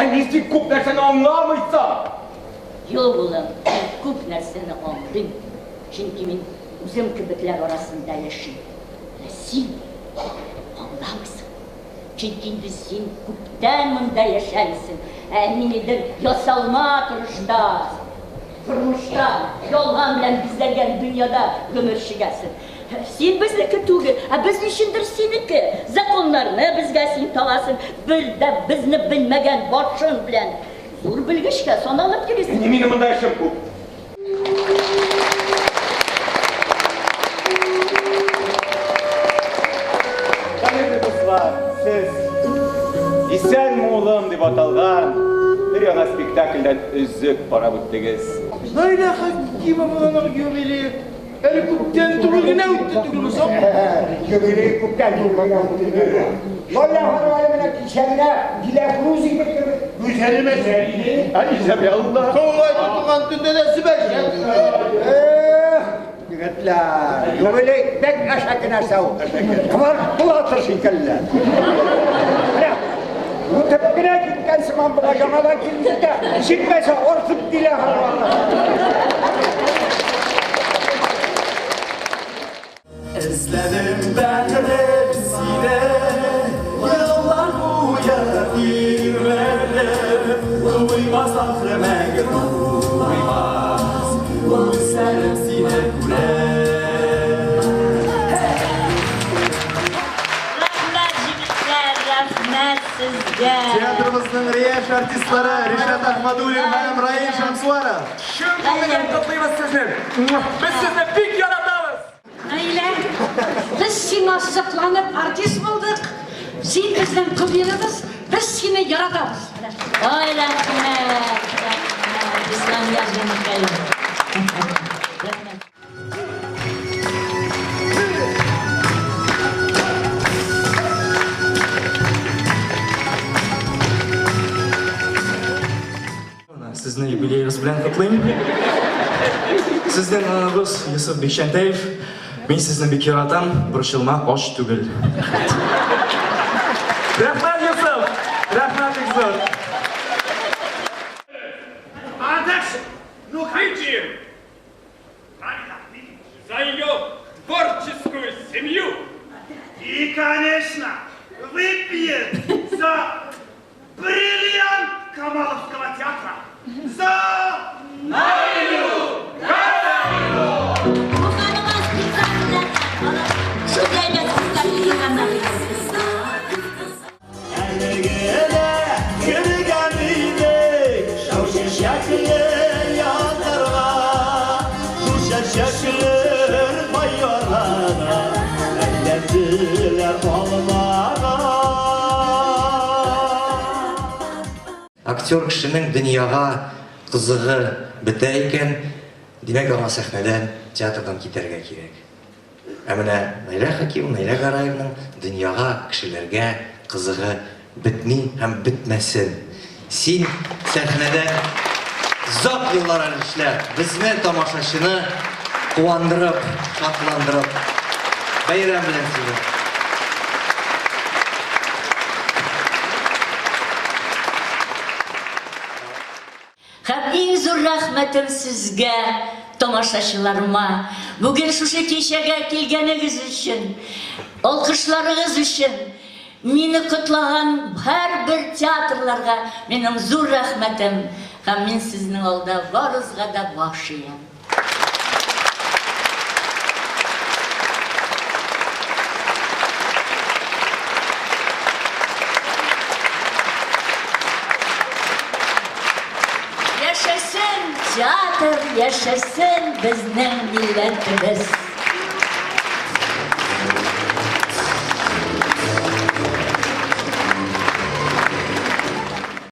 Әнесі көп нәрсені аңламайса? Yok oğlum, көп нәрсені аңдым. Çünkü мен өзім кібітлер арасында yaşayым. Сен аңламайсың. Çünkü сен көптен мұнда yaşaysың. Әминедір ясалма тұрышта, тұрмышта, жалған білән біздерген дүнияда өмір шігәсің. Сен біздікі түгіл, біз үшіндір сенікі. Законларны бізге сен таласың, бірді бізні білмеген башын білән. Зор білгішке саналып келесің. Немені мұнда әшім көп? Қанеті бұсылар, сіз Исән Мұлым деп аталған бір яңа спектакльден үзік бара бүттігіз. Найда Хакима боланар юбилей. Әлі көптен тұрылғына өтті түгілі соң. Юбилей көптен тұрылғына өтті. Молла ханым әліміне кешеміне Диләфруз егітті. Güzel mesele. İzabella. Soğulay tutulan tünde de Sibel. Yigitlar, yubiley bek aşakına sağ. Kıvar kulatırsın kelle. Bu tepkine gitken sıman buna yamadan kimse de çıkmasa ortup dile harvalla. Özledim ben hepsine, yıllar boyu yüreğimde. Duymaz ahremek, duymaz, özlerim sine kule. Rahmet jigitler, rahmet sizge. Teatrımızın reyaş artistleri Rişat Ahmadulin ve Emrain Şamsuara. Şundan kutlayımız sizin. Biz sizinle büyük yaratamız. Öyle. Biz seni azıcıklanıp artist bulduk. Sen bizden kıvırırız, biz seni yaratırız. Ay rahmet, İslam yazgını kayın. Rahmet. Sizni yubileyimiz bilan qutlayman. Sizdan anag'uz Yusuf Beshentayev. Men sizni bekor atam, burishilma osh tugul. Rahmat Yusuf. Rahmat Yusuf. Adaş, Нухайджиев! За ее творческую семью! И, конечно, выпьет за бриллиант Камаловского театра! За Наилю Гагарину! Актер кешенең дөньяга кызыгы бетә икән, димәк аңа сәхнәдән, театрдан китәргә кирәк. Ә менә Найла Хакимова, Найла Гараевның дөньяга, кешеләргә кызыгы бетми һәм бетмәсен. Син сәхнәдә зат еллар эшләп, безне тамашачыны куандырып, шатландырып, бәйрәм белән сине. Һәм иң зур рәхмәтем сезгә, тамашачыларыма, бүген шушы кичәгә килгәнегез өчен, алкышларыгыз өчен, мине кутлаган һәрбер театрларга минем зур рәхмәтем, һәм мин сезнең алда барыгызга да баш иям. Yaşasın teatr, yaşasın bizning milletimiz.